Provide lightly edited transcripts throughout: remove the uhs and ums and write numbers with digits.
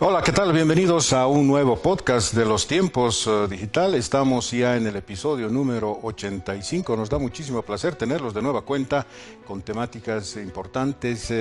Hola, ¿qué tal? Bienvenidos a un nuevo podcast de los tiempos digital. Estamos ya en el episodio número 85. Nos da muchísimo placer tenerlos de nueva cuenta con temáticas importantes,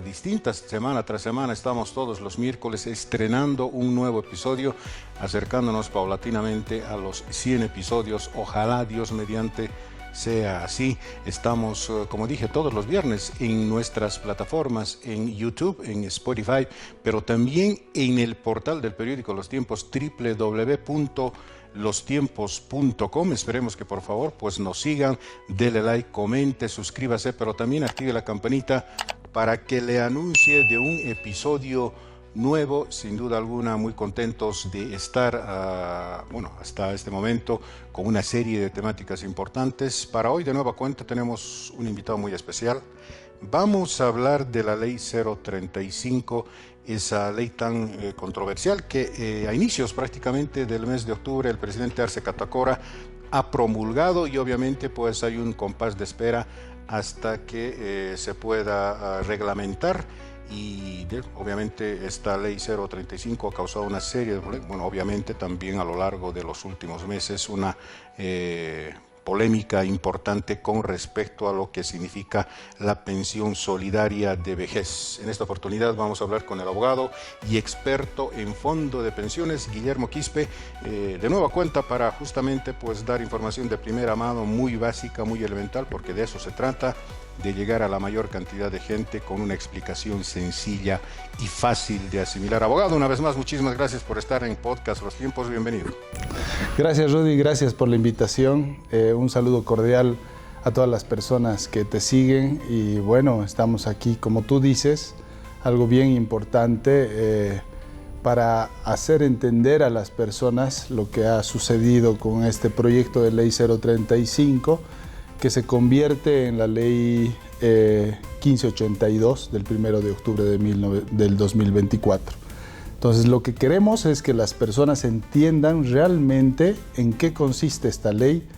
distintas. Semana tras semana estamos todos los miércoles estrenando un nuevo episodio, acercándonos paulatinamente a los 100 episodios. Ojalá Dios mediante sea así. Estamos, como dije, todos los viernes en nuestras plataformas, en YouTube, en Spotify, pero también en el portal del periódico Los Tiempos, www.lostiempos.com. Esperemos que por favor pues nos sigan, dele like, comente, suscríbase, pero también active la campanita para que le anuncie de un episodio nuevo. Sin duda alguna, muy contentos de estar, hasta este momento con una serie de temáticas importantes. Para hoy, de nueva cuenta, tenemos un invitado muy especial. Vamos a hablar de la Ley 035, esa ley tan controversial que a inicios prácticamente del mes de octubre el presidente Arce Catacora ha promulgado, y obviamente pues hay un compás de espera hasta que se pueda reglamentar. Y obviamente esta ley 035 ha causado una serie de problemas. Bueno, obviamente también a lo largo de los últimos meses una polémica importante con respecto a lo que significa la pensión solidaria de vejez. En esta oportunidad vamos a hablar con el abogado y experto en fondo de pensiones, Guillermo Quispe, de nueva cuenta, para justamente pues dar información de primera mano, muy básica, muy elemental, porque de eso se trata, de llegar a la mayor cantidad de gente con una explicación sencilla y fácil de asimilar. Abogado, una vez más, muchísimas gracias por estar en Podcast Los Tiempos. Bienvenido. Gracias, Rudy. Gracias por la invitación. Un saludo cordial a todas las personas que te siguen. Y bueno, estamos aquí, como tú dices, algo bien importante para hacer entender a las personas lo que ha sucedido con este proyecto de Ley 035, que se convierte en la Ley 1582 del 1 de octubre del 2024. Entonces, lo que queremos es que las personas entiendan realmente en qué consiste esta ley,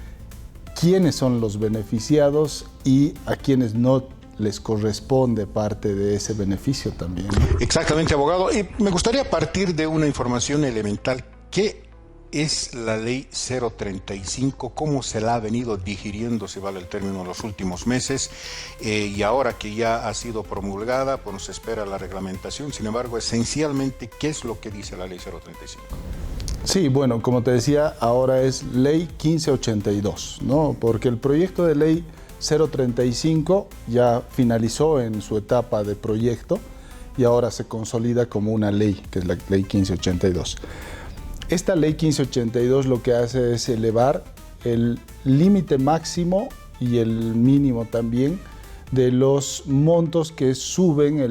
quiénes son los beneficiados y a quienes no les corresponde parte de ese beneficio también. Exactamente, abogado. Y me gustaría partir de una información elemental. ¿Qué es la ley 035? ¿Cómo se la ha venido digiriendo, si vale el término, en los últimos meses? Y ahora que ya ha sido promulgada, pues se espera la reglamentación. Sin embargo, esencialmente, ¿qué es lo que dice la ley 035? Sí, bueno, como te decía, ahora es ley 1582, ¿no? Porque el proyecto de ley 035 ya finalizó en su etapa de proyecto y ahora se consolida como una ley, que es la ley 1582. Esta ley 1582 lo que hace es elevar el límite máximo y el mínimo también de los montos que suben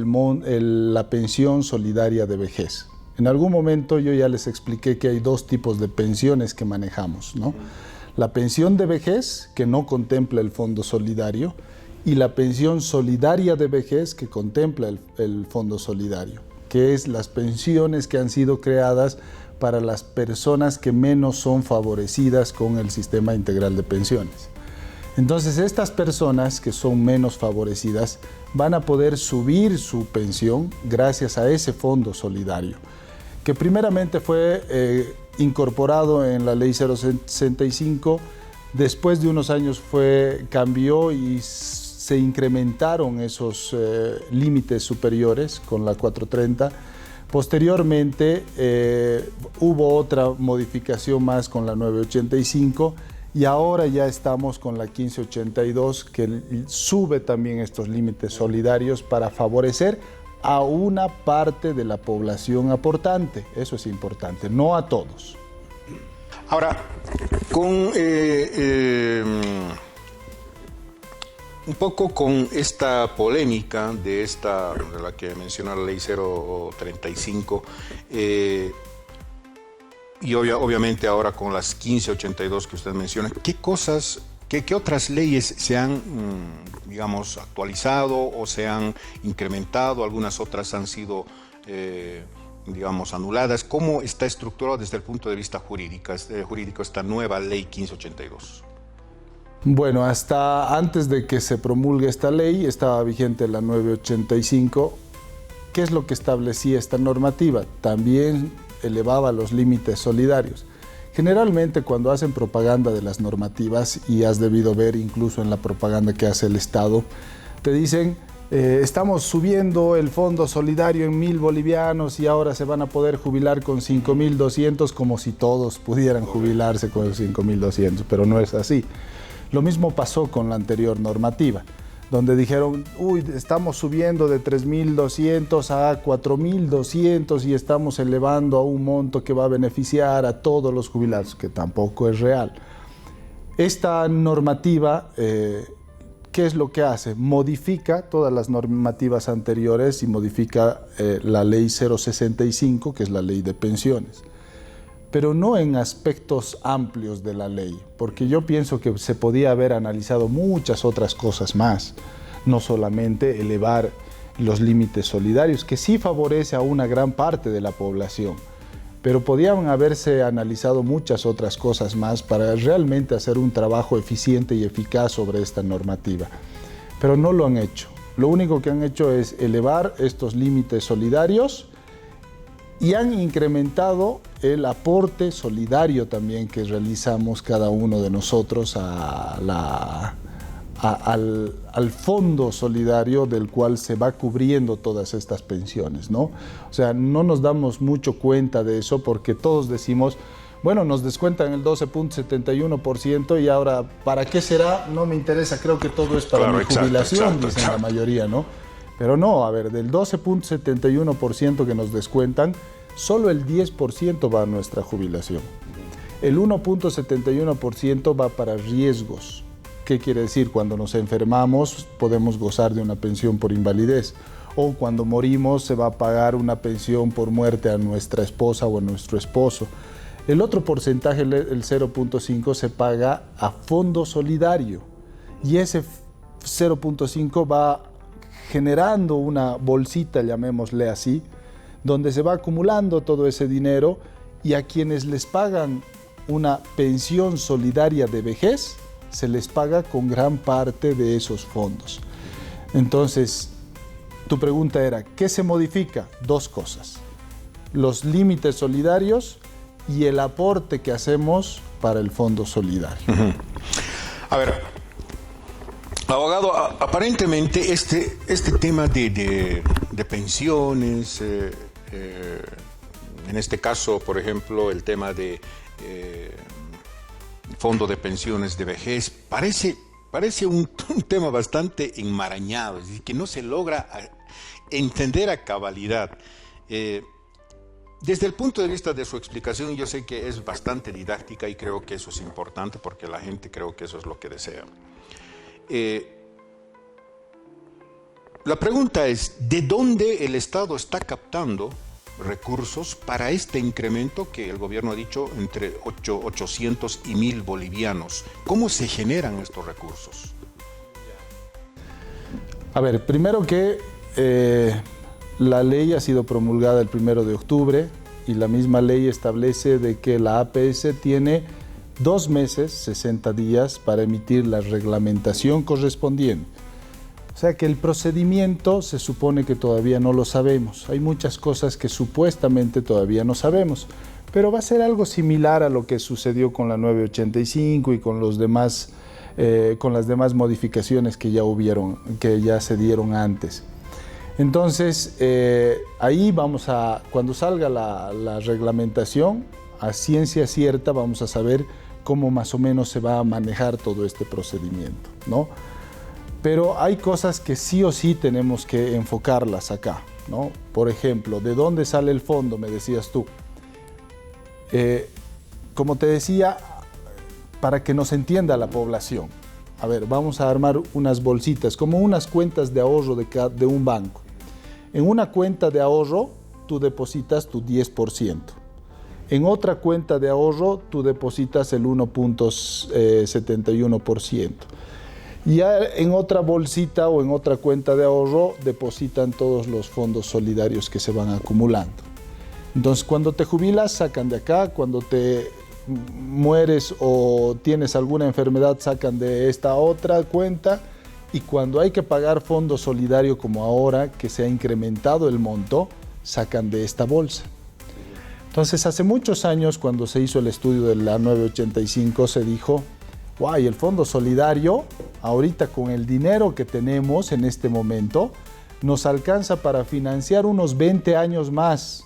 la pensión solidaria de vejez. En algún momento yo ya les expliqué que hay dos tipos de pensiones que manejamos, ¿no? La pensión de vejez, que no contempla el fondo solidario, y la pensión solidaria de vejez, que contempla el fondo solidario, que es las pensiones que han sido creadas para las personas que menos son favorecidas con el sistema integral de pensiones. Entonces, estas personas que son menos favorecidas van a poder subir su pensión gracias a ese fondo solidario, que primeramente fue incorporado en la ley 065, después de unos años cambió y se incrementaron esos límites superiores con la 430. Posteriormente hubo otra modificación más con la 985 y ahora ya estamos con la 1582, que sube también estos límites solidarios para favorecer a una parte de la población aportante. Eso es importante, no a todos. Ahora, un poco con esta polémica de la que menciona la ley 035, y obviamente ahora con las 1582 que usted menciona, ¿qué otras leyes se han, actualizado o se han incrementado? Algunas otras han sido, anuladas. ¿Cómo está estructurado desde el punto de vista jurídico esta nueva ley 1582? Bueno, hasta antes de que se promulgue esta ley estaba vigente la 985, ¿qué es lo que establecía esta normativa? También elevaba los límites solidarios. Generalmente cuando hacen propaganda de las normativas, y has debido ver incluso en la propaganda que hace el Estado, te dicen, estamos subiendo el fondo solidario en 1.000 bolivianos y ahora se van a poder jubilar con 5.200, como si todos pudieran jubilarse con 5.200, pero no es así. Lo mismo pasó con la anterior normativa, donde dijeron, uy, estamos subiendo de 3.200 a 4.200 y estamos elevando a un monto que va a beneficiar a todos los jubilados, que tampoco es real. Esta normativa, ¿qué es lo que hace? Modifica todas las normativas anteriores y modifica la ley 065, que es la ley de pensiones. Pero no en aspectos amplios de la ley, porque yo pienso que se podía haber analizado muchas otras cosas más, no solamente elevar los límites solidarios, que sí favorece a una gran parte de la población, pero podían haberse analizado muchas otras cosas más para realmente hacer un trabajo eficiente y eficaz sobre esta normativa. Pero no lo han hecho. Lo único que han hecho es elevar estos límites solidarios y han incrementado el aporte solidario también que realizamos cada uno de nosotros al fondo solidario del cual se va cubriendo todas estas pensiones, ¿no? O sea, no nos damos mucho cuenta de eso porque todos decimos, bueno, nos descuentan el 12.71% y ahora, ¿para qué será? No me interesa, creo que todo es para mi jubilación, dicen la mayoría, ¿no? Pero no, a ver, del 12.71% que nos descuentan, solo el 10% va a nuestra jubilación. El 1.71% va para riesgos. ¿Qué quiere decir? Cuando nos enfermamos podemos gozar de una pensión por invalidez, o cuando morimos se va a pagar una pensión por muerte a nuestra esposa o a nuestro esposo. El otro porcentaje, el 0.5, se paga a fondo solidario, y ese 0.5 va generando una bolsita, llamémosle así, donde se va acumulando todo ese dinero, y a quienes les pagan una pensión solidaria de vejez, se les paga con gran parte de esos fondos. Entonces, tu pregunta era, ¿qué se modifica? Dos cosas: los límites solidarios y el aporte que hacemos para el fondo solidario. A ver, abogado, aparentemente este tema de pensiones, en este caso, por ejemplo, el tema de fondo de pensiones de vejez, parece un tema bastante enmarañado, es decir, que no se logra entender a cabalidad. Desde el punto de vista de su explicación, yo sé que es bastante didáctica y creo que eso es importante porque la gente creo que eso es lo que desea. La pregunta es, ¿de dónde el Estado está captando recursos para este incremento que el gobierno ha dicho entre 800 y 1.000 bolivianos? ¿Cómo se generan estos recursos? A ver, primero que la ley ha sido promulgada el 1 de octubre y la misma ley establece de que la APS tiene 2 meses, 60 días, para emitir la reglamentación correspondiente. O sea que el procedimiento se supone que todavía no lo sabemos. Hay muchas cosas que supuestamente todavía no sabemos, pero va a ser algo similar a lo que sucedió con la 985 y con los demás, con las demás modificaciones que ya se dieron antes. Entonces, ahí cuando salga la reglamentación, a ciencia cierta vamos a saber cómo más o menos se va a manejar todo este procedimiento, ¿no? Pero hay cosas que sí o sí tenemos que enfocarlas acá, ¿no? Por ejemplo, ¿de dónde sale el fondo? Me decías tú. Como te decía, para que nos entienda la población, a ver, vamos a armar unas bolsitas, como unas cuentas de ahorro de un banco. En una cuenta de ahorro, tú depositas tu 10%. En otra cuenta de ahorro, tú depositas el 1.71%. Y en otra bolsita o en otra cuenta de ahorro depositan todos los fondos solidarios que se van acumulando. Entonces, cuando te jubilas, sacan de acá, cuando te mueres o tienes alguna enfermedad, sacan de esta otra cuenta, y cuando hay que pagar fondo solidario como ahora, que se ha incrementado el monto, sacan de esta bolsa. Entonces, hace muchos años, cuando se hizo el estudio de la 985, se dijo, guay, el fondo solidario, ahorita con el dinero que tenemos en este momento, nos alcanza para financiar unos 20 años más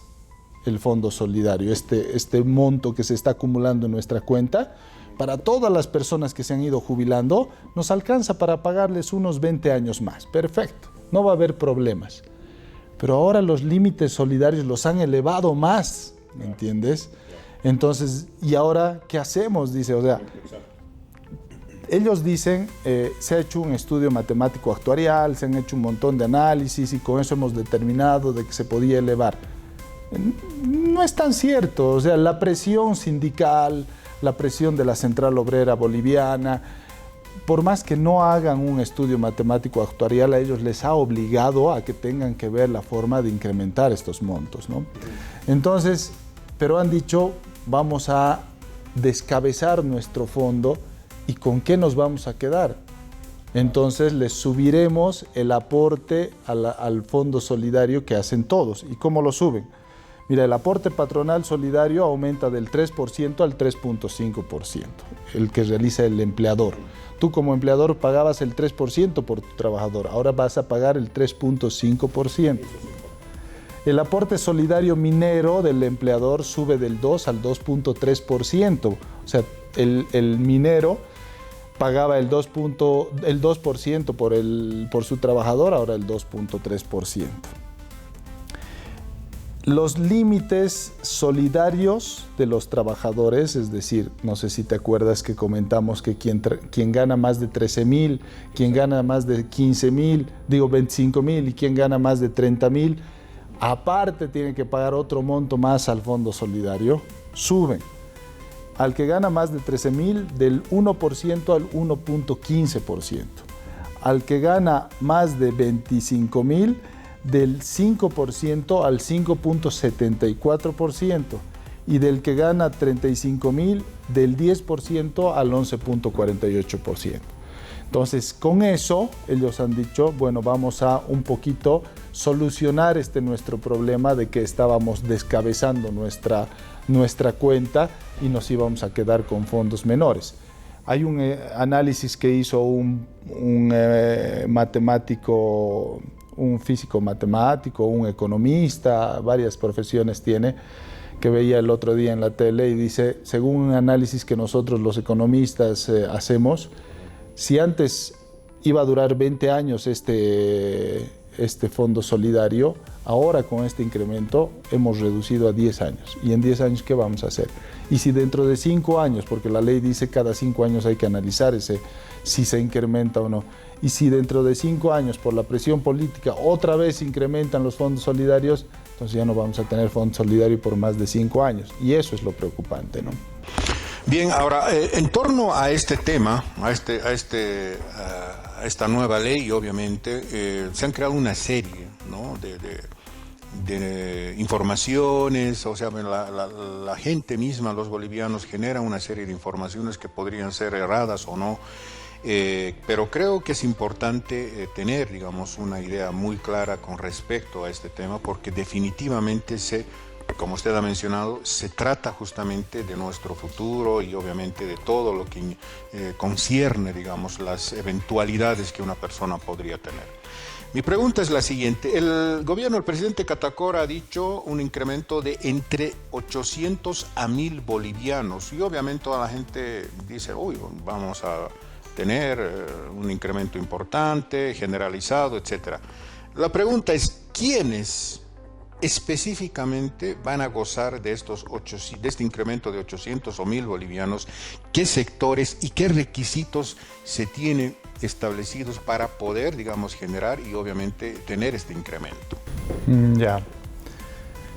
el fondo solidario, este monto que se está acumulando en nuestra cuenta. Para todas las personas que se han ido jubilando, nos alcanza para pagarles unos 20 años más. Perfecto, no va a haber problemas. Pero ahora los límites solidarios los han elevado más, ¿me entiendes? Entonces, ¿y ahora qué hacemos? Dice, o sea, ellos dicen, se ha hecho un estudio matemático actuarial, se han hecho un montón de análisis y con eso hemos determinado de que se podía elevar. No es tan cierto, o sea, la presión sindical, la presión de la Central Obrera Boliviana, por más que no hagan un estudio matemático actuarial, a ellos les ha obligado a que tengan que ver la forma de incrementar estos montos, ¿no? Entonces, pero han dicho, vamos a descabezar nuestro fondo y ¿con qué nos vamos a quedar? Entonces les subiremos el aporte al fondo solidario que hacen todos. ¿Y cómo lo suben? Mira, el aporte patronal solidario aumenta del 3% al 3.5%, el que realiza el empleador. Tú como empleador pagabas el 3% por tu trabajador, ahora vas a pagar el 3.5%. El aporte solidario minero del empleador sube del 2 al 2.3%, o sea, el minero pagaba el 2% por su trabajador, ahora el 2.3%. Los límites solidarios de los trabajadores, es decir, no sé si te acuerdas que comentamos que quien gana más de 13.000, quien gana más de 25.000 y quien gana más de 30.000, aparte tiene que pagar otro monto más al fondo solidario, suben. Al que gana más de 13.000, del 1% al 1.15%. Al que gana más de 25.000, del 5% al 5.74%. Y del que gana 35.000, del 10% al 11.48%. Entonces, con eso, ellos han dicho, bueno, vamos a un poquito solucionar nuestro problema de que estábamos descabezando nuestra cuenta y nos íbamos a quedar con fondos menores. Hay un análisis que hizo un matemático, un físico matemático, un economista, varias profesiones tiene, que veía el otro día en la tele y dice, según un análisis que nosotros los economistas hacemos, si antes iba a durar 20 años este fondo solidario, ahora con este incremento hemos reducido a 10 años. ¿Y en 10 años qué vamos a hacer? Y si dentro de 5 años, porque la ley dice cada 5 años hay que analizar si se incrementa o no, y si dentro de 5 años por la presión política otra vez incrementan los fondos solidarios, entonces ya no vamos a tener fondo solidario por más de 5 años. Y eso es lo preocupante, ¿no? Bien, ahora, en torno a este tema, a esta nueva ley, obviamente, se han creado una serie, ¿no?, de informaciones, o sea, la gente misma, los bolivianos, generan una serie de informaciones que podrían ser erradas o no, pero creo que es importante tener, digamos, una idea muy clara con respecto a este tema, porque definitivamente como usted ha mencionado, se trata justamente de nuestro futuro y obviamente de todo lo que concierne, digamos, las eventualidades que una persona podría tener. Mi pregunta es la siguiente. El gobierno del presidente Catacora ha dicho un incremento de entre 800 a 1.000 bolivianos y obviamente toda la gente dice, uy, vamos a tener un incremento importante, generalizado, etc. La pregunta es, ¿quiénes específicamente van a gozar de este incremento de 800 o 1.000 bolivianos? ¿Qué sectores y qué requisitos se tienen establecidos para poder, digamos, generar y obviamente tener este incremento? Ya.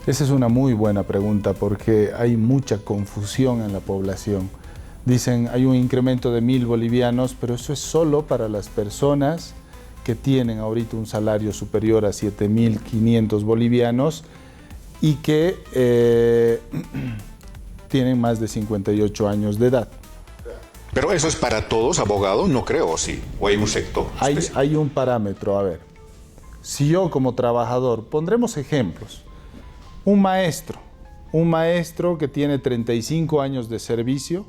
Esa es una muy buena pregunta porque hay mucha confusión en la población. Dicen, hay un incremento de 1.000 bolivianos, pero eso es solo para las personas que tienen ahorita un salario superior a 7.500 bolivianos y que tienen más de 58 años de edad. Pero eso es para todos, abogado, no creo, ¿o sí? ¿O hay un sector específico? Hay un parámetro, a ver. Si yo como trabajador, pondremos ejemplos, un maestro que tiene 35 años de servicio,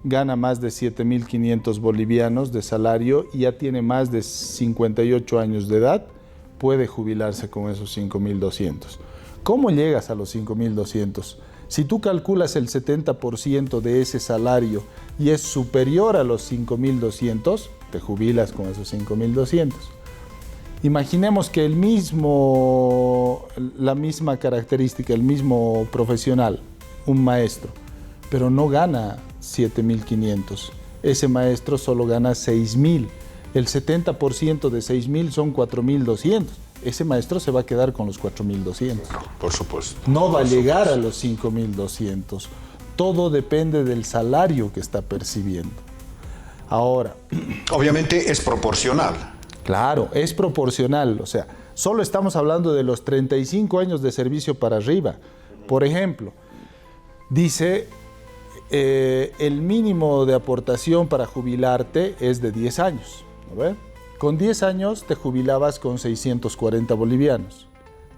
gana más de 7.500 bolivianos de salario y ya tiene más de 58 años de edad, puede jubilarse con esos 5.200. ¿Cómo llegas a los 5.200? Si tú calculas el 70% de ese salario y es superior a los 5.200, te jubilas con esos 5.200. Imaginemos que la misma característica, el mismo profesional, un maestro, pero no gana 7.500. Ese maestro solo gana 6.000. El 70% de 6.000 son 4.200. Ese maestro se va a quedar con los 4.200. Por supuesto. No va a llegar a los 5.200. Todo depende del salario que está percibiendo. Ahora, obviamente es proporcional. Claro, es proporcional. O sea, solo estamos hablando de los 35 años de servicio para arriba. Por ejemplo, dice, el mínimo de aportación para jubilarte es de 10 años. ¿No ve? Con 10 años te jubilabas con 640 bolivianos.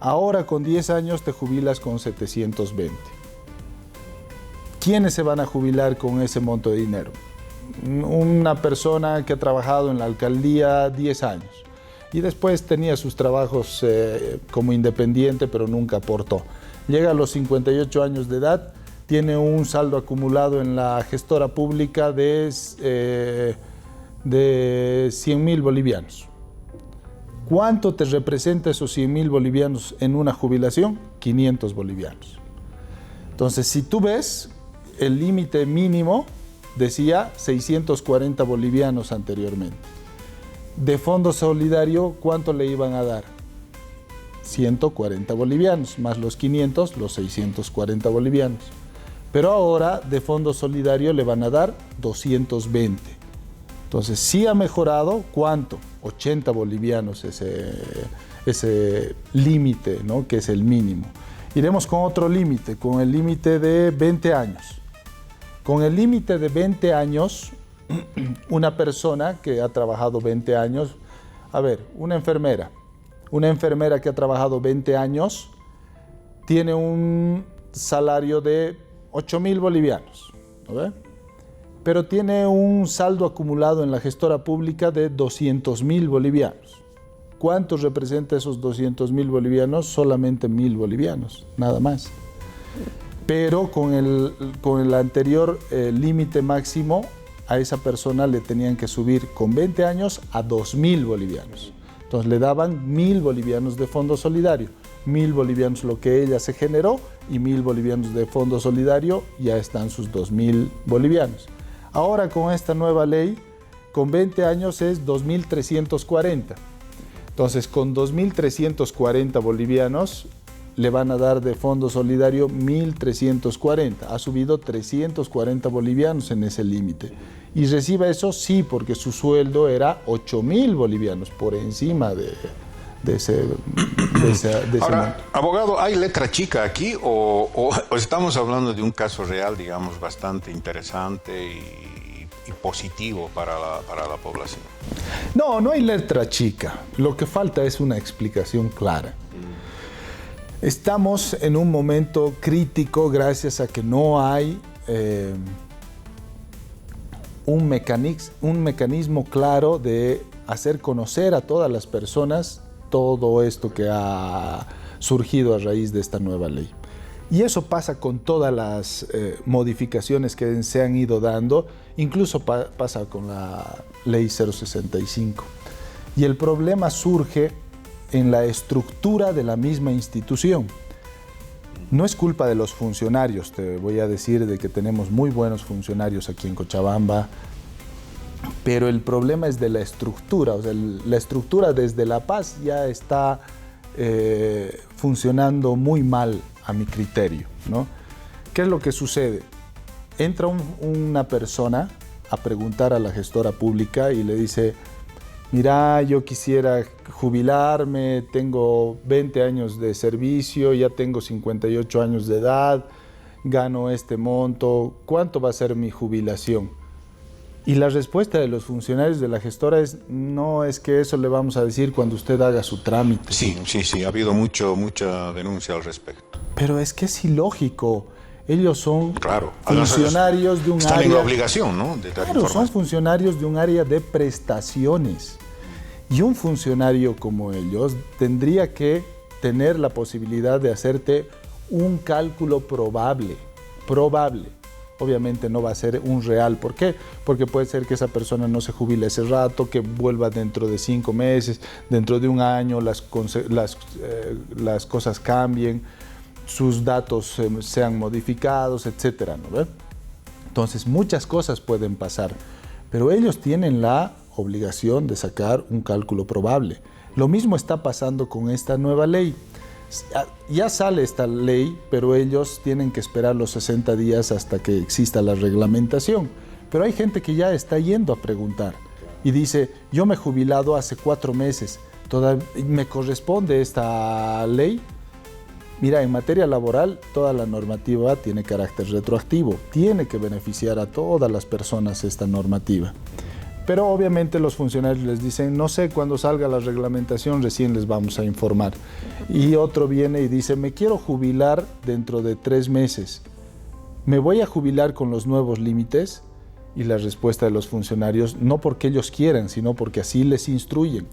Ahora con 10 años te jubilas con 720. ¿Quiénes se van a jubilar con ese monto de dinero? Una persona que ha trabajado en la alcaldía 10 años y después tenía sus trabajos como independiente, pero nunca aportó. Llega a los 58 años de edad, tiene un saldo acumulado en la gestora pública de 100.000 bolivianos. ¿Cuánto te representa esos 100.000 bolivianos en una jubilación? 500 bolivianos. Entonces, si tú ves, el límite mínimo decía 640 bolivianos anteriormente. De fondo solidario, ¿cuánto le iban a dar? 140 bolivianos, más los 500, los 640 bolivianos. Pero ahora, de fondo solidario, le van a dar 220. Entonces, sí ha mejorado, ¿cuánto? 80 bolivianos ese límite, ¿no? Que es el mínimo. Iremos con otro límite, con el límite de 20 años. Con el límite de 20 años, una persona que ha trabajado 20 años, a ver, una enfermera que ha trabajado 20 años tiene un salario de 8.000 bolivianos, ¿no ve? Pero tiene un saldo acumulado en la gestora pública de 200.000 bolivianos. ¿Cuánto representa esos 200.000 bolivianos? Solamente 1.000 bolivianos, nada más. Pero con el anterior límite máximo, a esa persona le tenían que subir con 20 años a 2.000 bolivianos. Entonces le daban 1.000 bolivianos de fondo solidario. 1.000 bolivianos lo que ella se generó y 1.000 bolivianos de fondo solidario, ya están sus 2.000 bolivianos. Ahora con esta nueva ley, con 20 años es 2.340. Entonces con 2.340 bolivianos le van a dar de fondo solidario 1.340. Ha subido 340 bolivianos en ese límite. Y reciba eso sí, porque su sueldo era 8.000 bolivianos por encima de ese Ahora, monto. abogado, ¿hay letra chica aquí o estamos hablando de un caso real, digamos, bastante interesante y positivo para la población? No hay letra chica. Lo que falta es una explicación clara. Estamos en un momento crítico gracias a que no hay un mecanismo claro de hacer conocer a todas las personas todo esto que ha surgido a raíz de esta nueva ley. Y eso pasa con todas las modificaciones que se han ido dando, incluso pasa con la ley 065. Y el problema surge en la estructura de la misma institución. No es culpa de los funcionarios, te voy a decir de que tenemos muy buenos funcionarios aquí en Cochabamba, pero el problema es de la estructura. O sea, la estructura desde La Paz ya está funcionando muy mal a mi criterio, ¿no? ¿Qué es lo que sucede? Entra una persona a preguntar a la gestora pública y le dice: mira, yo quisiera jubilarme, tengo 20 años de servicio, ya tengo 58 años de edad, gano este monto, ¿cuánto va a ser mi jubilación? Y la respuesta de los funcionarios de la gestora es, no, es que eso le vamos a decir cuando usted haga su trámite. Sí, ha habido mucha denuncia al respecto. Pero es que es ilógico. Ellos son claro, funcionarios de un están área... en la obligación, ¿no?, de dar Claro, son funcionarios de un área de prestaciones. Y un funcionario como ellos tendría que tener la posibilidad de hacerte un cálculo probable. Obviamente no va a ser un real. ¿Por qué? Porque puede ser que esa persona no se jubile ese rato, que vuelva dentro de 5 meses, dentro de un año, las cosas cambien, sus datos sean modificados, etcétera, ¿no ve? Entonces, muchas cosas pueden pasar, pero ellos tienen la obligación de sacar un cálculo probable. Lo mismo está pasando con esta nueva ley. Ya sale esta ley, pero ellos tienen que esperar los 60 días hasta que exista la reglamentación. Pero hay gente que ya está yendo a preguntar y dice, yo me he jubilado hace 4 meses, ¿me corresponde esta ley? Mira, en materia laboral, toda la normativa tiene carácter retroactivo. Tiene que beneficiar a todas las personas esta normativa. Pero obviamente los funcionarios les dicen, no sé, cuando salga la reglamentación recién les vamos a informar. Y otro viene y dice, me quiero jubilar dentro de 3 meses. ¿Me voy a jubilar con los nuevos límites? Y la respuesta de los funcionarios, no porque ellos quieran, sino porque así les instruyen.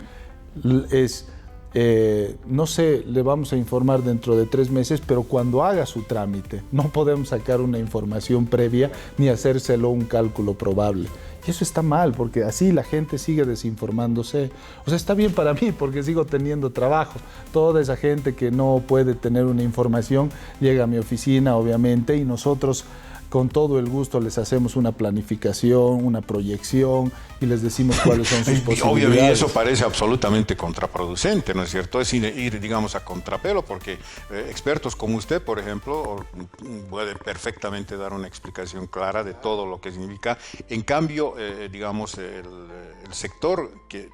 No sé, le vamos a informar dentro de 3 meses, pero cuando haga su trámite, no podemos sacar una información previa ni hacérselo un cálculo probable. Y eso está mal, porque así la gente sigue desinformándose. O sea, está bien para mí, porque sigo teniendo trabajo. Toda esa gente que no puede tener una información llega a mi oficina, obviamente, y nosotros con todo el gusto les hacemos una planificación, una proyección y les decimos cuáles son sus posibilidades. Obviamente, y eso parece absolutamente contraproducente, ¿no es cierto? Es ir, digamos, a contrapelo, porque expertos como usted, por ejemplo, pueden perfectamente dar una explicación clara de todo lo que significa. En cambio, digamos, el sector que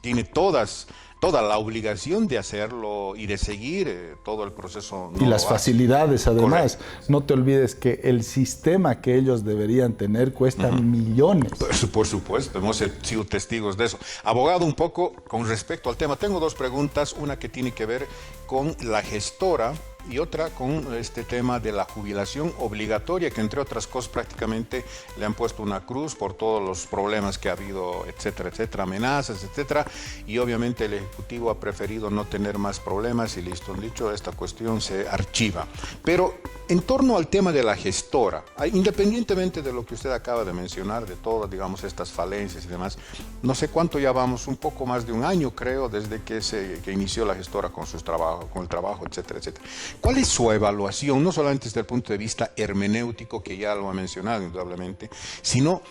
tiene toda la obligación de hacerlo y de seguir todo el proceso. Y las facilidades, además. Correcto. No te olvides que el sistema que ellos deberían tener cuesta millones. Por supuesto, hemos sido testigos de eso. Abogado, un poco con respecto al tema, tengo 2 preguntas, una que tiene que ver con la gestora y otra con este tema de la jubilación obligatoria, que entre otras cosas prácticamente le han puesto una cruz por todos los problemas que ha habido, etcétera, etcétera, amenazas, etcétera, y obviamente el Ejecutivo ha preferido no tener más problemas y listo, dicho, esta cuestión se archiva. Pero en torno al tema de la gestora, independientemente de lo que usted acaba de mencionar, de todas, digamos, estas falencias y demás, no sé cuánto ya vamos, un poco más de un año, creo, desde que inició la gestora con el trabajo, etcétera, etcétera. ¿Cuál es su evaluación, no solamente desde el punto de vista hermenéutico, que ya lo ha mencionado indudablemente, sino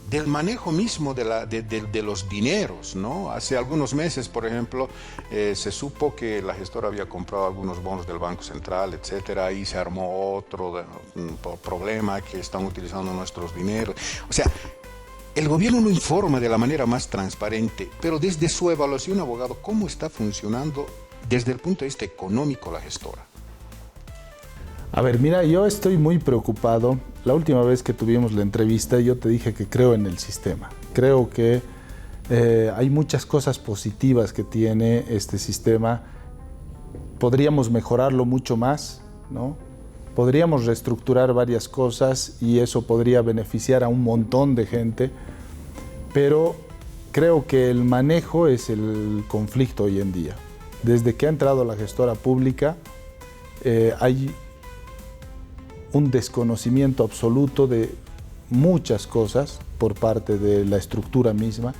del manejo mismo de los dineros, ¿no? Hace algunos meses, por ejemplo, se supo que la gestora había comprado algunos bonos del Banco Central, etcétera, y se armó otro problema, que están utilizando nuestros dineros. O sea, el gobierno no informa de la manera más transparente, pero desde su evaluación, abogado, ¿cómo está funcionando desde el punto de vista económico la gestora? A ver, mira, yo estoy muy preocupado. La última vez que tuvimos la entrevista, yo te dije que creo en el sistema. Creo que hay muchas cosas positivas que tiene este sistema. Podríamos mejorarlo mucho más, ¿no? Podríamos reestructurar varias cosas y eso podría beneficiar a un montón de gente. Pero creo que el manejo es el conflicto hoy en día. Desde que ha entrado la gestora pública, hay un desconocimiento absoluto de muchas cosas por parte de la estructura misma.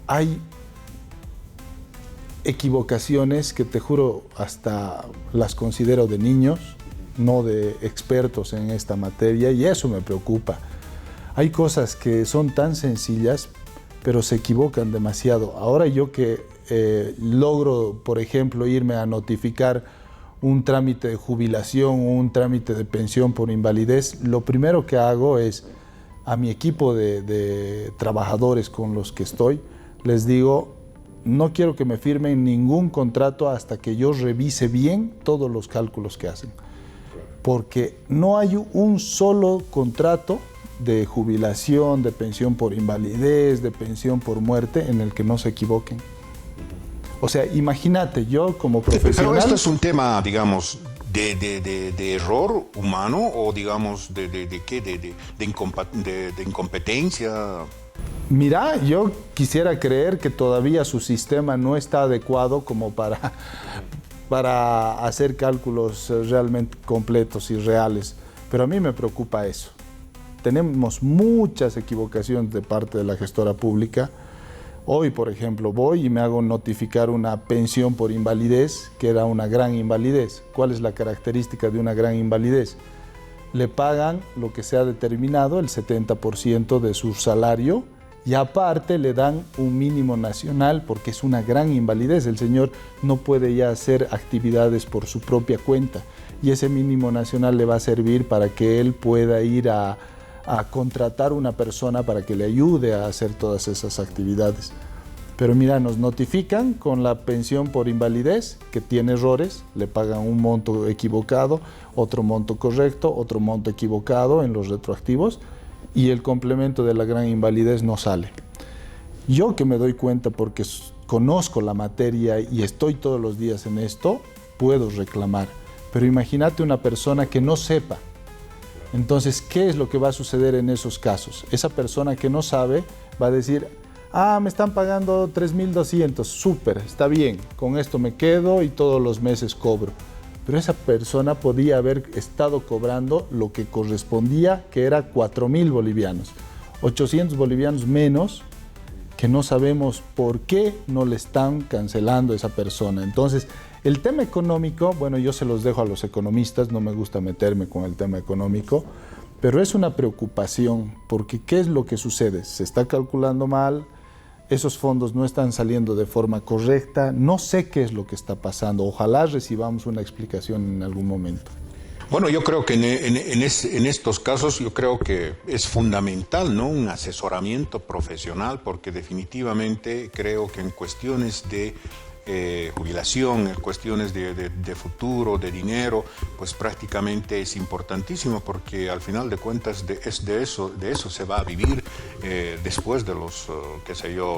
Hay equivocaciones que te juro hasta las considero de niños, no de expertos en esta materia, y eso me preocupa. Hay cosas que son tan sencillas, pero se equivocan demasiado. Ahora yo que logro, por ejemplo, irme a notificar un trámite de jubilación o un trámite de pensión por invalidez, lo primero que hago es a mi equipo de trabajadores con los que estoy, les digo, no quiero que me firmen ningún contrato hasta que yo revise bien todos los cálculos que hacen. Porque no hay un solo contrato de jubilación, de pensión por invalidez, de pensión por muerte, en el que no se equivoquen. O sea, imagínate, yo como profesional... Pero esto es un tema, digamos, de error humano o, digamos, de incompetencia. Mira, yo quisiera creer que todavía su sistema no está adecuado como para hacer cálculos realmente completos y reales, pero a mí me preocupa eso. Tenemos muchas equivocaciones de parte de la gestora pública. Hoy, por ejemplo, voy y me hago notificar una pensión por invalidez, que era una gran invalidez. ¿Cuál es la característica de una gran invalidez? Le pagan lo que se ha determinado, el 70% de su salario, y aparte le dan un mínimo nacional porque es una gran invalidez. El señor no puede ya hacer actividades por su propia cuenta y ese mínimo nacional le va a servir para que él pueda ir a contratar una persona para que le ayude a hacer todas esas actividades. Pero mira, nos notifican con la pensión por invalidez que tiene errores, le pagan un monto equivocado, otro monto correcto, otro monto equivocado en los retroactivos, y el complemento de la gran invalidez no sale. Yo que me doy cuenta porque conozco la materia y estoy todos los días en esto, puedo reclamar. Pero imagínate una persona que no sepa. Entonces, ¿qué es lo que va a suceder en esos casos? Esa persona que no sabe va a decir, me están pagando 3.200, súper, está bien, con esto me quedo y todos los meses cobro. Pero esa persona podía haber estado cobrando lo que correspondía, que era 4.000 bolivianos, 800 bolivianos menos, que no sabemos por qué no le están cancelando a esa persona. Entonces, el tema económico, bueno, yo se los dejo a los economistas, no me gusta meterme con el tema económico, pero es una preocupación, porque ¿qué es lo que sucede? Se está calculando mal, esos fondos no están saliendo de forma correcta, no sé qué es lo que está pasando, ojalá recibamos una explicación en algún momento. Bueno, yo creo que en estos casos yo creo que es fundamental, ¿no?, un asesoramiento profesional, porque definitivamente creo que en cuestiones de jubilación, en cuestiones de futuro, de dinero, pues prácticamente es importantísimo, porque al final de cuentas de eso se va a vivir después de los,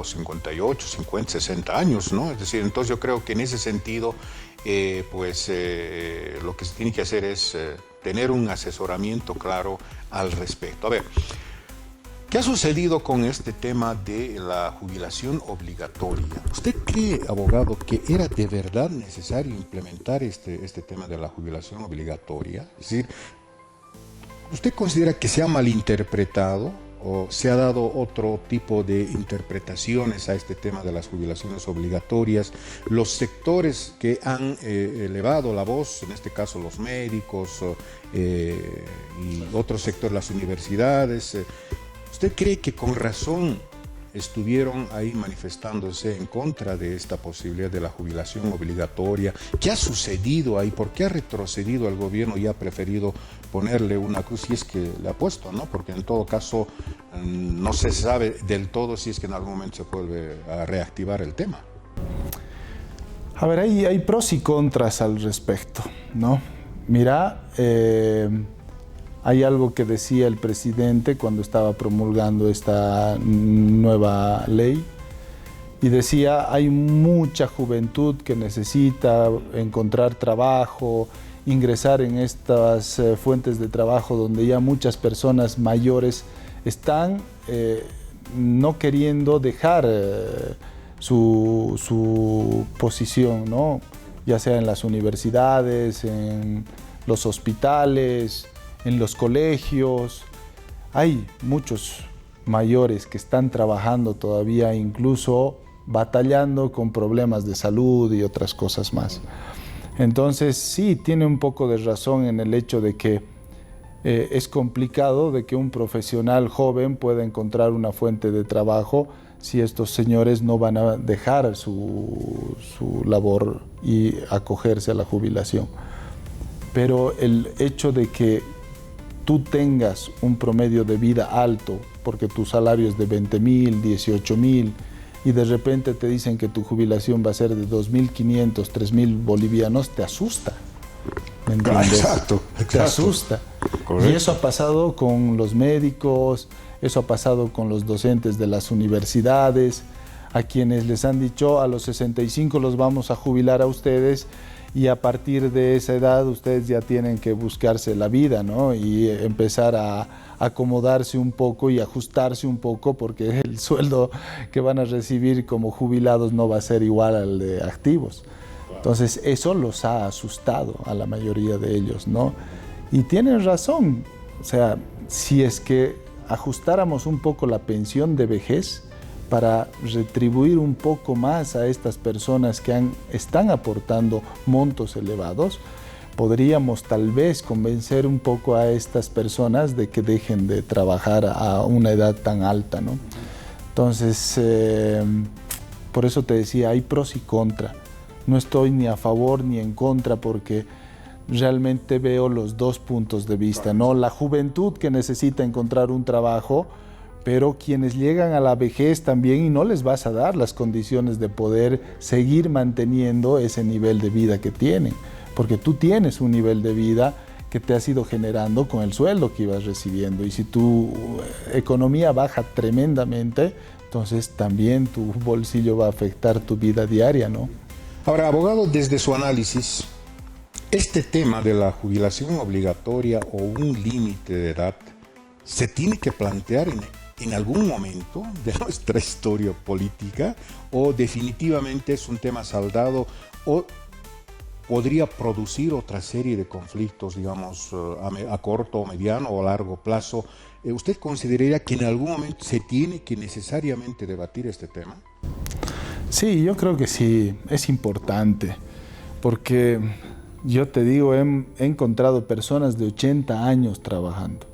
58, 50, 60 años, ¿no? Es decir, entonces yo creo que en ese sentido, lo que se tiene que hacer es tener un asesoramiento claro al respecto. A ver, ¿qué ha sucedido con este tema de la jubilación obligatoria? ¿Usted cree, abogado, que era de verdad necesario implementar este tema de la jubilación obligatoria? Es decir, ¿usted considera que se ha malinterpretado o se ha dado otro tipo de interpretaciones a este tema de las jubilaciones obligatorias? Los sectores que han elevado la voz, en este caso los médicos y otros sectores, las universidades, ¿usted cree que con razón estuvieron ahí manifestándose en contra de esta posibilidad de la jubilación obligatoria? ¿Qué ha sucedido ahí? ¿Por qué ha retrocedido el gobierno y ha preferido ponerle una cruz, si es que le ha puesto, ¿no? Porque en todo caso no se sabe del todo si es que en algún momento se vuelve a reactivar el tema. A ver, hay pros y contras al respecto, ¿no? Mira, hay algo que decía el presidente cuando estaba promulgando esta nueva ley y decía, hay mucha juventud que necesita encontrar trabajo, ingresar en estas fuentes de trabajo donde ya muchas personas mayores están no queriendo dejar su posición, ¿no? Ya sea en las universidades, en los hospitales, en los colegios. Hay muchos mayores que están trabajando todavía, incluso batallando con problemas de salud y otras cosas más. Entonces sí, tiene un poco de razón en el hecho de que es complicado de que un profesional joven pueda encontrar una fuente de trabajo si estos señores no van a dejar su labor y acogerse a la jubilación. Pero el hecho de que tú tengas un promedio de vida alto, porque tu salario es de 20.000, 18.000, y de repente te dicen que tu jubilación va a ser de 2.500, 3.000 bolivianos, te asusta. ¿me entiendes? Exacto. Te asusta. Correcto. Y eso ha pasado con los médicos, eso ha pasado con los docentes de las universidades, a quienes les han dicho a los 65 los vamos a jubilar a ustedes y a partir de esa edad ustedes ya tienen que buscarse la vida, ¿no? Y empezar a acomodarse un poco y ajustarse un poco porque el sueldo que van a recibir como jubilados no va a ser igual al de activos. Entonces eso los ha asustado a la mayoría de ellos, ¿no? Y tienen razón, o sea, si es que ajustáramos un poco la pensión de vejez para retribuir un poco más a estas personas que están aportando montos elevados, podríamos tal vez convencer un poco a estas personas de que dejen de trabajar a una edad tan alta, ¿no? Entonces, por eso te decía, hay pros y contras. No estoy ni a favor ni en contra porque realmente veo los dos puntos de vista, ¿no? La juventud que necesita encontrar un trabajo, pero quienes llegan a la vejez también y no les vas a dar las condiciones de poder seguir manteniendo ese nivel de vida que tienen, porque tú tienes un nivel de vida que te has ido generando con el sueldo que ibas recibiendo y si tu economía baja tremendamente, entonces también tu bolsillo va a afectar tu vida diaria, ¿no? Ahora, abogado, desde su análisis, este tema de la jubilación obligatoria o un límite de edad se tiene que plantear en algún momento de nuestra historia política o definitivamente es un tema saldado o podría producir otra serie de conflictos, digamos, a corto, mediano o largo plazo. ¿Usted consideraría que en algún momento se tiene que necesariamente debatir este tema? Sí, yo creo que sí, es importante, porque yo te digo, he encontrado personas de 80 años trabajando,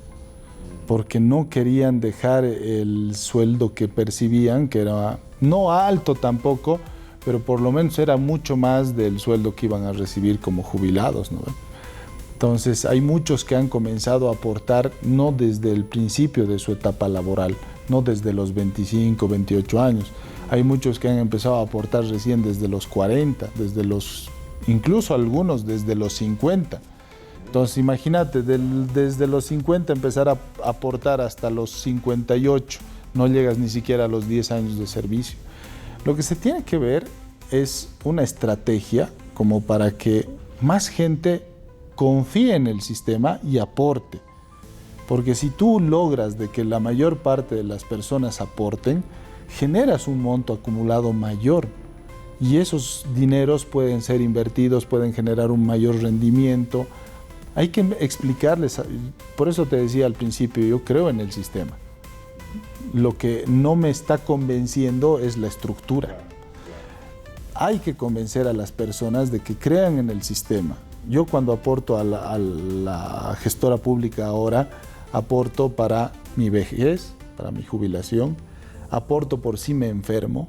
porque no querían dejar el sueldo que percibían, que era no alto tampoco, pero por lo menos era mucho más del sueldo que iban a recibir como jubilados, ¿no? Entonces hay muchos que han comenzado a aportar no desde el principio de su etapa laboral, no desde los 25, 28 años. Hay muchos que han empezado a aportar recién desde los 40, incluso algunos desde los 50. Entonces imagínate, desde los 50 empezar a aportar hasta los 58, no llegas ni siquiera a los 10 años de servicio. Lo que se tiene que ver es una estrategia como para que más gente confíe en el sistema y aporte. Porque si tú logras de que la mayor parte de las personas aporten, generas un monto acumulado mayor y esos dineros pueden ser invertidos, pueden generar un mayor rendimiento. Hay que explicarles, por eso te decía al principio, yo creo en el sistema. Lo que no me está convenciendo es la estructura. Hay que convencer a las personas de que crean en el sistema. Yo cuando aporto a la gestora pública ahora, aporto para mi vejez, para mi jubilación, aporto por si me enfermo,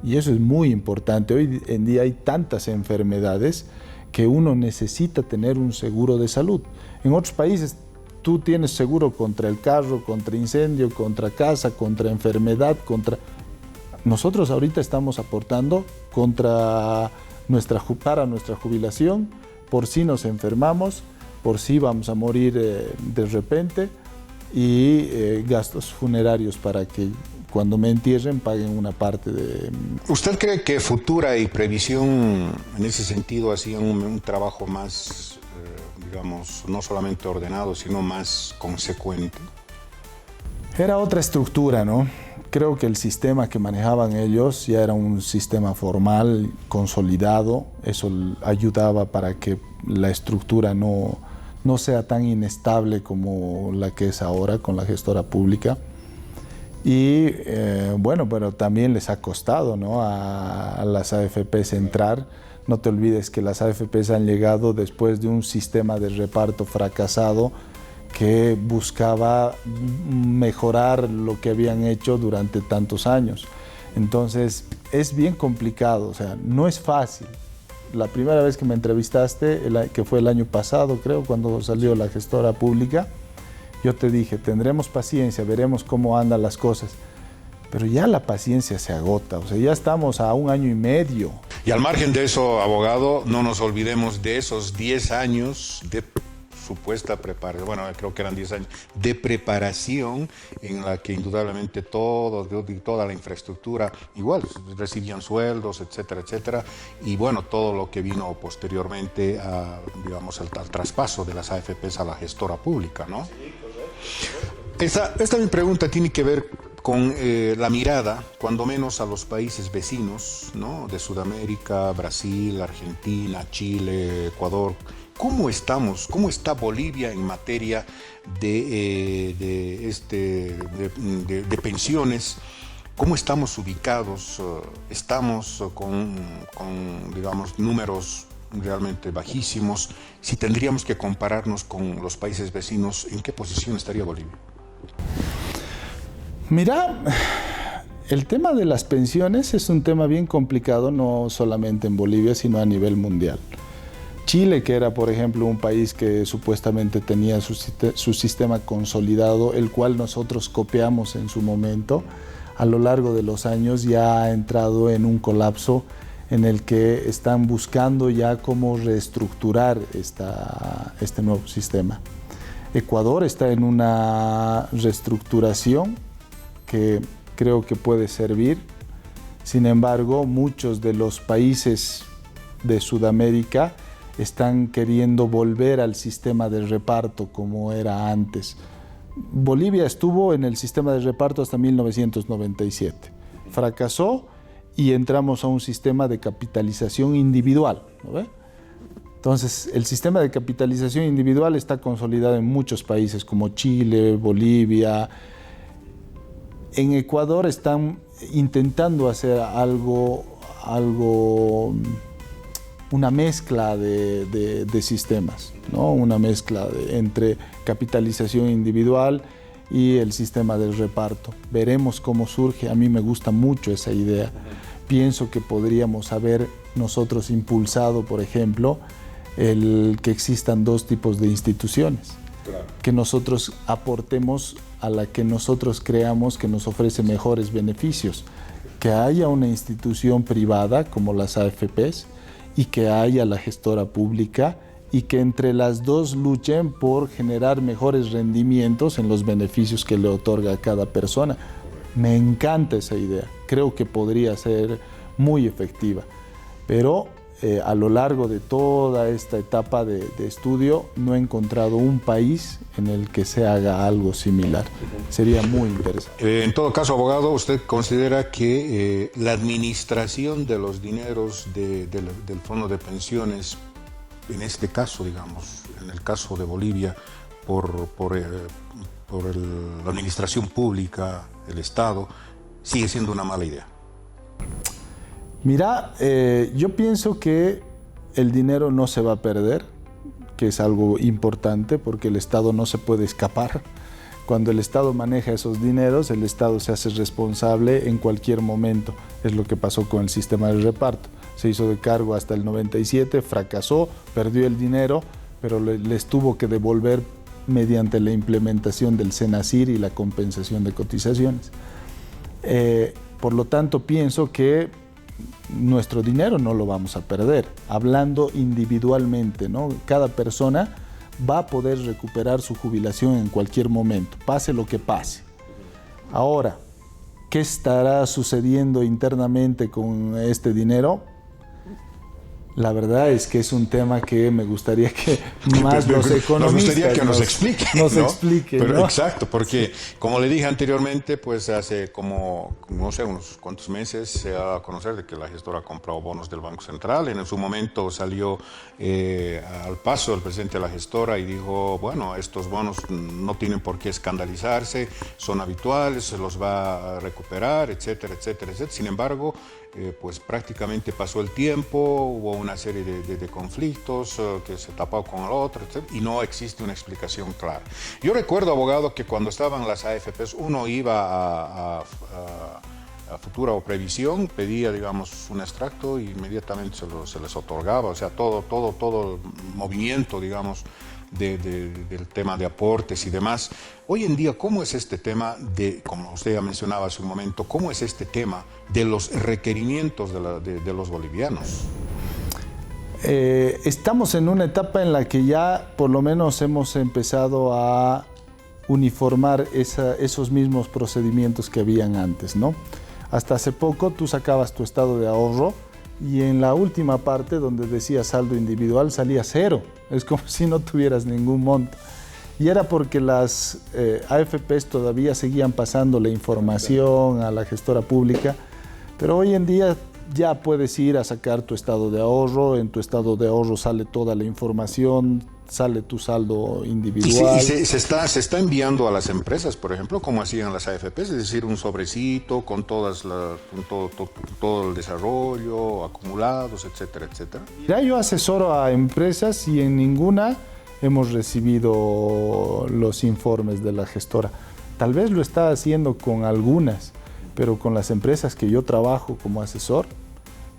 y eso es muy importante. Hoy en día hay tantas enfermedades que uno necesita tener un seguro de salud. En otros países tú tienes seguro contra el carro, contra incendio, contra casa, contra enfermedad, Nosotros ahorita estamos aportando para nuestra jubilación, por si nos enfermamos, por si vamos a morir de repente, y gastos funerarios para que cuando me entierren paguen una parte de... ¿Usted cree que Futura y Previsión en ese sentido hacían un trabajo más, digamos, no solamente ordenado, sino más consecuente? Era otra estructura, ¿no? Creo que el sistema que manejaban ellos ya era un sistema formal, consolidado. Eso ayudaba para que la estructura no sea tan inestable como la que es ahora con la gestora pública. Y bueno, pero también les ha costado, ¿no?, a las AFPs entrar. No te olvides que las AFPs han llegado después de un sistema de reparto fracasado que buscaba mejorar lo que habían hecho durante tantos años. Entonces es bien complicado, o sea, no es fácil. La primera vez que me entrevistaste, que fue el año pasado, creo, cuando salió la gestora pública, yo te dije, tendremos paciencia, veremos cómo andan las cosas. Pero ya la paciencia se agota, o sea, ya estamos a 1 año y medio. Y al margen de eso, abogado, no nos olvidemos de esos 10 años de supuesta preparación, bueno, creo que eran 10 años, de preparación en la que indudablemente toda la infraestructura, igual, recibían sueldos, etcétera, etcétera, y bueno, todo lo que vino posteriormente a, digamos, al traspaso de las AFPs a la gestora pública, ¿no? Sí, correcto. Esta mi pregunta tiene que ver con la mirada, cuando menos a los países vecinos, ¿no? De Sudamérica, Brasil, Argentina, Chile, Ecuador. ¿Cómo estamos? ¿Cómo está Bolivia en materia de pensiones? ¿Cómo estamos ubicados? ¿Estamos con, digamos, números realmente bajísimos? Si tendríamos que compararnos con los países vecinos, ¿en qué posición estaría Bolivia? Mira, el tema de las pensiones es un tema bien complicado, no solamente en Bolivia, sino a nivel mundial. Chile, que era, por ejemplo, un país que supuestamente tenía su sistema consolidado, el cual nosotros copiamos en su momento, a lo largo de los años ya ha entrado en un colapso en el que están buscando ya cómo reestructurar este nuevo sistema. Ecuador está en una reestructuración que creo que puede servir. Sin embargo, muchos de los países de Sudamérica están queriendo volver al sistema de reparto como era antes. Bolivia estuvo en el sistema de reparto hasta 1997. Fracasó y entramos a un sistema de capitalización individual, ¿no ve? Entonces, el sistema de capitalización individual está consolidado en muchos países como Chile, Bolivia. En Ecuador están intentando hacer algo una mezcla de sistemas, ¿no? Una mezcla entre capitalización individual y el sistema del reparto. Veremos cómo surge. A mí me gusta mucho esa idea. Pienso que podríamos haber nosotros impulsado, por ejemplo, el que existan dos tipos de instituciones. Claro. Que nosotros aportemos a la que nosotros creamos que nos ofrece mejores beneficios. Que haya una institución privada como las AFPs, y que haya la gestora pública y que entre las dos luchen por generar mejores rendimientos en los beneficios que le otorga a cada persona. Me encanta esa idea, creo que podría ser muy efectiva, pero a lo largo de toda esta etapa de estudio no he encontrado un país en el que se haga algo similar. Sería muy interesante. En todo caso, abogado, ¿usted considera que la administración de los dineros del fondo de pensiones, en este caso, digamos, en el caso de Bolivia, por la administración pública, el Estado, sigue siendo una mala idea? Mira, yo pienso que el dinero no se va a perder, que es algo importante porque el Estado no se puede escapar. Cuando el Estado maneja esos dineros, el Estado se hace responsable en cualquier momento. Es lo que pasó con el sistema de reparto. Se hizo de cargo hasta el 97, fracasó, perdió el dinero, pero les tuvo que devolver mediante la implementación del Senacir y la compensación de cotizaciones. Por lo tanto, pienso que nuestro dinero no lo vamos a perder, hablando individualmente, ¿no? Cada persona va a poder recuperar su jubilación en cualquier momento, pase lo que pase. Ahora, ¿qué estará sucediendo internamente con este dinero? La verdad es que es un tema que me gustaría que más los economistas nos gustaría que nos expliquen, ¿no? Exacto, porque como le dije anteriormente, pues hace como, no sé, unos cuantos meses se ha a conocer de que la gestora ha comprado bonos del Banco Central. En su momento salió al paso el presidente de la gestora y dijo, bueno, estos bonos no tienen por qué escandalizarse, son habituales, se los va a recuperar, etcétera, etcétera, etcétera. Sin embargo, pues prácticamente pasó el tiempo, hubo una serie de conflictos que se tapó con el otro, etc., y no existe una explicación clara. Yo recuerdo, abogado, que cuando estaban las AFPs, uno iba a Futura o Previsión, pedía, digamos, un extracto y inmediatamente se les otorgaba. O sea, todo el movimiento, digamos, del tema de aportes y demás. Hoy en día, ¿cómo es este tema como usted ya mencionaba hace un momento, cómo es este tema de los requerimientos de los bolivianos? Estamos en una etapa en la que ya por lo menos hemos empezado a uniformar esos mismos procedimientos que habían antes, ¿no? Hasta hace poco tú sacabas tu estado de ahorro y en la última parte donde decía saldo individual salía cero. Es como si no tuvieras ningún monto. Y era porque las AFPs todavía seguían pasando la información a la gestora pública, pero hoy en día ya puedes ir a sacar tu estado de ahorro, en tu estado de ahorro sale toda la información, sale tu saldo individual. Y se está enviando a las empresas, por ejemplo, como hacían las AFPs, es decir, un sobrecito con todo el desarrollo, acumulados, etcétera, etcétera. Ya yo asesoro a empresas y en ninguna hemos recibido los informes de la gestora. Tal vez lo está haciendo con algunas, pero con las empresas que yo trabajo como asesor,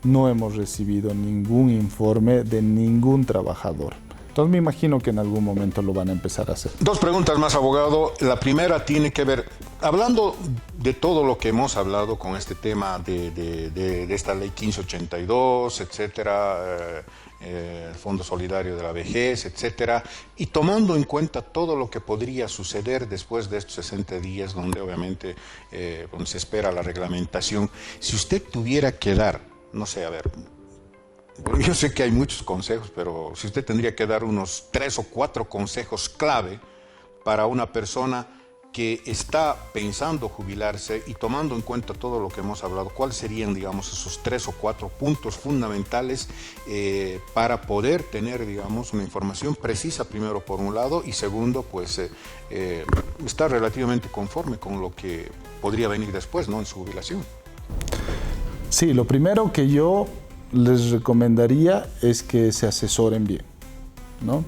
no hemos recibido ningún informe de ningún trabajador. Entonces me imagino que en algún momento lo van a empezar a hacer. Dos preguntas más, abogado. La primera tiene que ver, hablando de todo lo que hemos hablado con este tema de esta ley 1582, etcétera, el Fondo Solidario de la Vejez, etcétera, y tomando en cuenta todo lo que podría suceder después de estos 60 días, donde obviamente donde se espera la reglamentación, si usted tuviera que dar, no sé, a ver, yo sé que hay muchos consejos, pero si usted tendría que dar unos 3 o 4 consejos clave para una persona que está pensando jubilarse y tomando en cuenta todo lo que hemos hablado, ¿cuáles serían, digamos, esos 3 o 4 puntos fundamentales para poder tener, digamos, una información precisa, primero por un lado, y segundo, pues, estar relativamente conforme con lo que podría venir después, ¿no?, en su jubilación? Sí, lo primero que yo les recomendaría es que se asesoren bien, ¿no?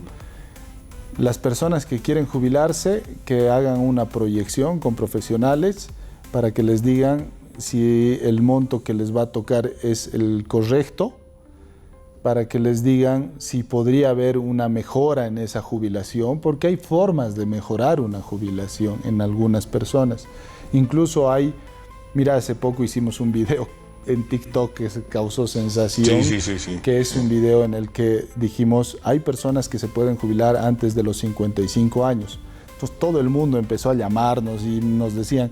Las personas que quieren jubilarse, que hagan una proyección con profesionales para que les digan si el monto que les va a tocar es el correcto, para que les digan si podría haber una mejora en esa jubilación, porque hay formas de mejorar una jubilación en algunas personas. Incluso hay, mira, hace poco hicimos un video en TikTok que causó sensación, sí. Que es un video en el que dijimos, hay personas que se pueden jubilar antes de los 55 años. Entonces todo el mundo empezó a llamarnos y nos decían,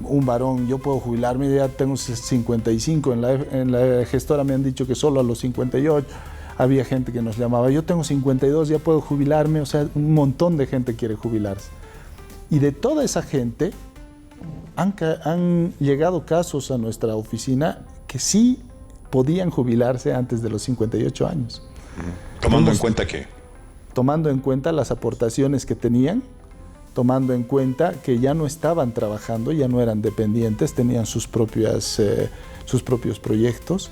un varón, yo puedo jubilarme, ya tengo 55, en la gestora me han dicho que solo a los 58, había gente que nos llamaba, yo tengo 52, ya puedo jubilarme, o sea, un montón de gente quiere jubilarse. Y de toda esa gente, han llegado casos a nuestra oficina que sí podían jubilarse antes de los 58 años. ¿Tomando en cuenta qué? Tomando en cuenta las aportaciones que tenían, tomando en cuenta que ya no estaban trabajando, ya no eran dependientes, tenían sus propios proyectos,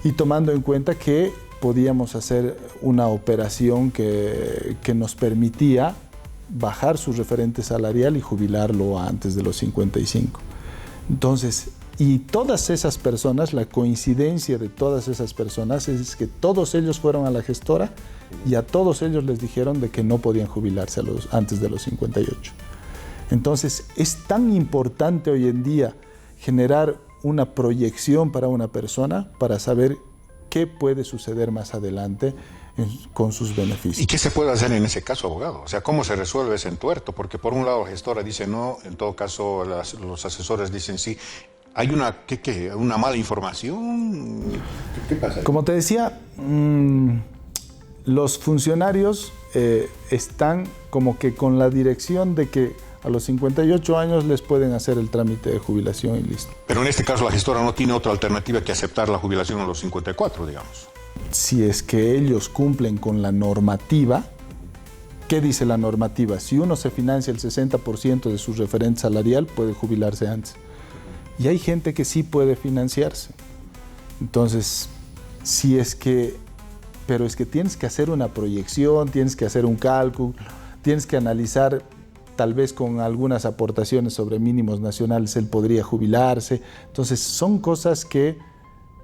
y tomando en cuenta que podíamos hacer una operación que nos permitía bajar su referente salarial y jubilarlo antes de los 55. Entonces, y todas esas personas, la coincidencia de todas esas personas es que todos ellos fueron a la gestora y a todos ellos les dijeron de que no podían jubilarse antes de los 58. Entonces, es tan importante hoy en día generar una proyección para una persona para saber qué puede suceder más adelante con sus beneficios. ¿Y qué se puede hacer en ese caso, abogado? O sea, ¿cómo se resuelve ese entuerto? Porque por un lado la gestora dice no, en todo caso los asesores dicen sí. ¿Hay una mala información? ¿Qué pasa ahí? Como te decía, los funcionarios están como que con la dirección de que a los 58 años les pueden hacer el trámite de jubilación y listo. Pero en este caso la gestora no tiene otra alternativa que aceptar la jubilación a los 54, digamos. Si es que ellos cumplen con la normativa, ¿qué dice la normativa? Si uno se financia el 60% de su referente salarial, puede jubilarse antes. Y hay gente que sí puede financiarse. Entonces, pero es que tienes que hacer una proyección, tienes que hacer un cálculo, tienes que analizar, tal vez con algunas aportaciones sobre mínimos nacionales, él podría jubilarse. Entonces, son cosas que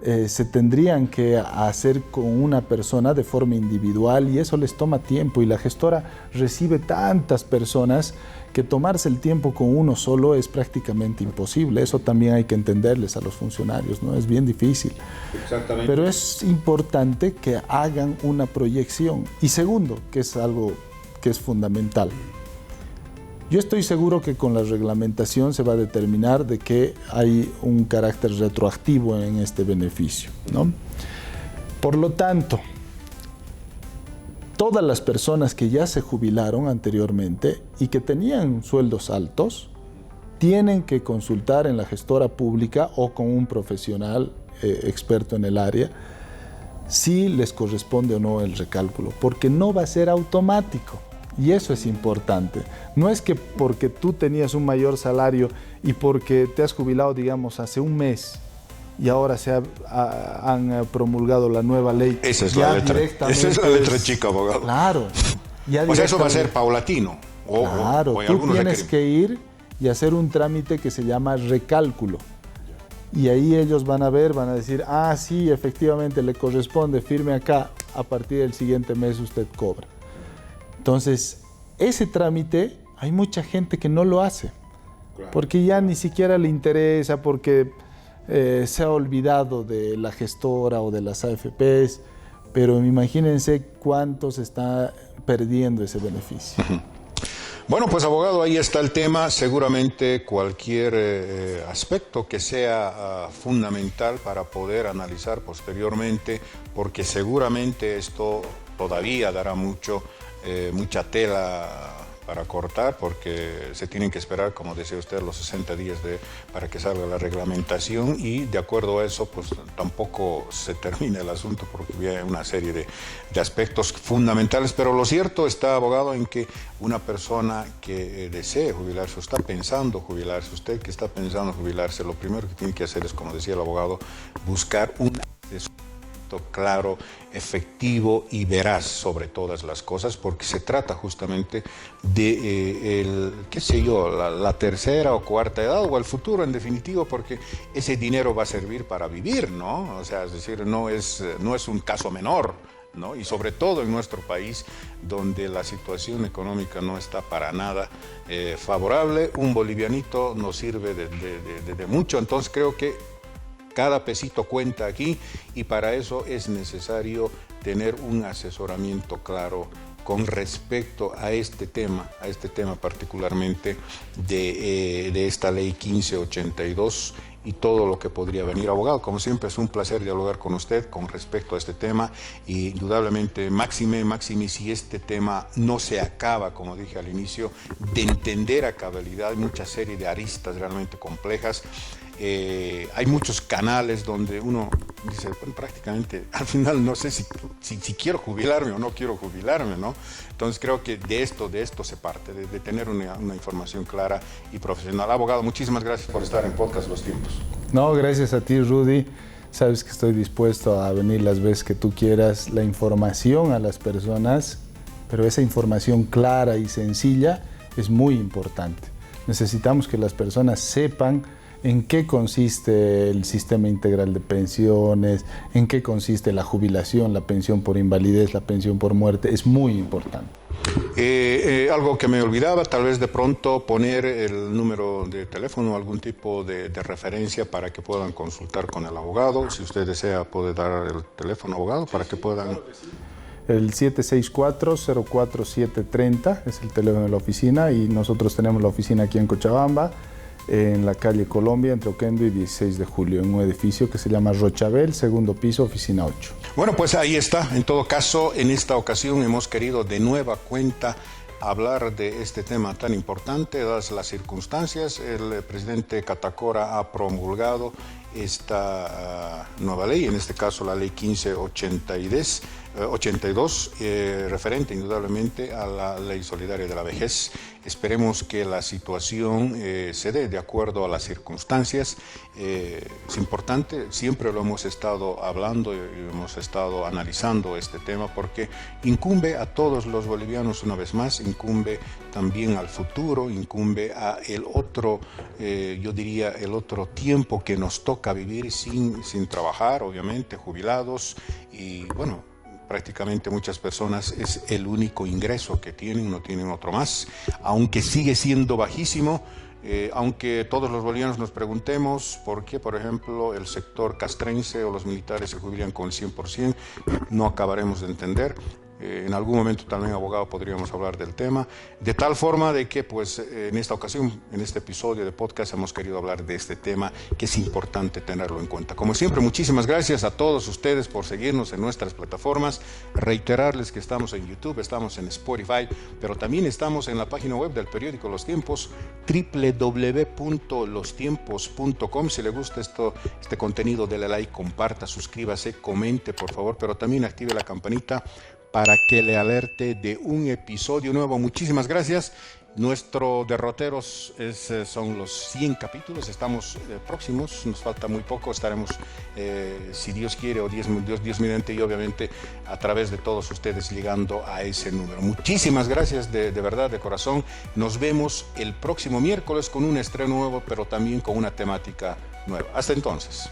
se tendrían que hacer con una persona de forma individual y eso les toma tiempo y la gestora recibe tantas personas que tomarse el tiempo con uno solo es prácticamente imposible. Eso también hay que entenderles a los funcionarios, ¿no? Es bien difícil. Exactamente. Pero es importante que hagan una proyección. Y segundo, que es algo que es fundamental, yo estoy seguro que con la reglamentación se va a determinar de que hay un carácter retroactivo en este beneficio, ¿no? Por lo tanto, todas las personas que ya se jubilaron anteriormente y que tenían sueldos altos, tienen que consultar en la gestora pública o con un profesional experto en el área si les corresponde o no el recálculo, porque no va a ser automático. Y eso es importante. No es que porque tú tenías un mayor salario y porque te has jubilado, digamos, hace un mes y ahora han promulgado la nueva ley. Esa es la letra chica, abogado. Claro. O sea, eso va a ser paulatino. Claro, tú tienes que ir y hacer un trámite que se llama recálculo. Y ahí ellos van a ver, van a decir, ah, sí, efectivamente le corresponde, firme acá, a partir del siguiente mes usted cobra. Entonces, ese trámite, hay mucha gente que no lo hace, claro, porque ya ni siquiera le interesa, porque se ha olvidado de la gestora o de las AFPs, pero imagínense cuánto se está perdiendo ese beneficio. Bueno, pues abogado, ahí está el tema. Seguramente cualquier aspecto que sea fundamental para poder analizar posteriormente, porque seguramente esto todavía dará mucha tela para cortar, porque se tienen que esperar, como decía usted, los 60 días para que salga la reglamentación, y de acuerdo a eso, pues tampoco se termina el asunto, porque hay una serie de aspectos fundamentales. Pero lo cierto está, abogado, en que una persona que desee jubilarse, o está pensando jubilarse, usted que está pensando jubilarse, lo primero que tiene que hacer es, como decía el abogado, buscar un claro, efectivo y veraz sobre todas las cosas, porque se trata justamente de, qué sé yo, la tercera o cuarta edad o el futuro en definitivo, porque ese dinero va a servir para vivir, ¿no? O sea, es decir, no es un caso menor, ¿no? Y sobre todo en nuestro país, donde la situación económica no está para nada favorable, un bolivianito nos sirve de mucho. Entonces creo que cada pesito cuenta aquí, y para eso es necesario tener un asesoramiento claro con respecto a este tema particularmente de esta ley 1582 y todo lo que podría venir. Abogado, como siempre es un placer dialogar con usted con respecto a este tema, y indudablemente máxime si este tema no se acaba, como dije al inicio, de entender a cabalidad mucha serie de aristas realmente complejas. Hay muchos canales donde uno dice, bueno, prácticamente al final no sé si quiero jubilarme o no quiero jubilarme, ¿no? Entonces creo que de esto se parte, de tener una información clara y profesional. Abogado, muchísimas gracias por estar en Podcast Los Tiempos. No, gracias a ti, Rudy. Sabes que estoy dispuesto a venir las veces que tú quieras. La información a las personas, pero esa información clara y sencilla es muy importante. Necesitamos que las personas sepan en qué consiste el sistema integral de pensiones, en qué consiste la jubilación, la pensión por invalidez, la pensión por muerte. Es muy importante. Algo que me olvidaba, tal vez de pronto poner el número de teléfono, algún tipo de referencia para que puedan consultar con el abogado. Si usted desea, puede dar el teléfono, abogado, para que puedan... El 764-04730 es el teléfono de la oficina, y nosotros tenemos la oficina aquí en Cochabamba, en la calle Colombia, entre Oquendo y 16 de julio, en un edificio que se llama Rochabel, segundo piso, oficina 8. Bueno, pues ahí está. En todo caso, en esta ocasión hemos querido de nueva cuenta hablar de este tema tan importante, dadas las circunstancias. El presidente Catacora ha promulgado esta nueva ley, en este caso la ley 1582, 82, referente indudablemente a la Ley Solidaria de la Vejez. Esperemos que la situación se dé de acuerdo a las circunstancias. Es importante, siempre lo hemos estado hablando y hemos estado analizando este tema porque incumbe a todos los bolivianos una vez más, incumbe también al futuro, incumbe a el otro, yo diría, el otro tiempo que nos toca vivir sin trabajar, obviamente, jubilados y bueno, prácticamente muchas personas es el único ingreso que tienen, no tienen otro más, aunque sigue siendo bajísimo, aunque todos los bolivianos nos preguntemos por qué, por ejemplo, el sector castrense o los militares se jubilan con el 100%, no acabaremos de entender. En algún momento también, abogado, podríamos hablar del tema, de tal forma de que pues en esta ocasión, en este episodio de podcast hemos querido hablar de este tema que es importante tenerlo en cuenta. Como siempre, muchísimas gracias a todos ustedes por seguirnos en nuestras plataformas, reiterarles que estamos en YouTube, estamos en Spotify, pero también estamos en la página web del periódico Los Tiempos, www.lostiempos.com. Si le gusta este contenido, dele like, comparta, suscríbase, comente por favor, pero también active la campanita para que le alerte de un episodio nuevo. Muchísimas gracias. Nuestro derroteros son los 100 capítulos. Estamos próximos, nos falta muy poco. Estaremos, si Dios quiere, o Dios mediante, y obviamente a través de todos ustedes llegando a ese número. Muchísimas gracias de verdad, de corazón. Nos vemos el próximo miércoles con un estreno nuevo, pero también con una temática nueva. Hasta entonces.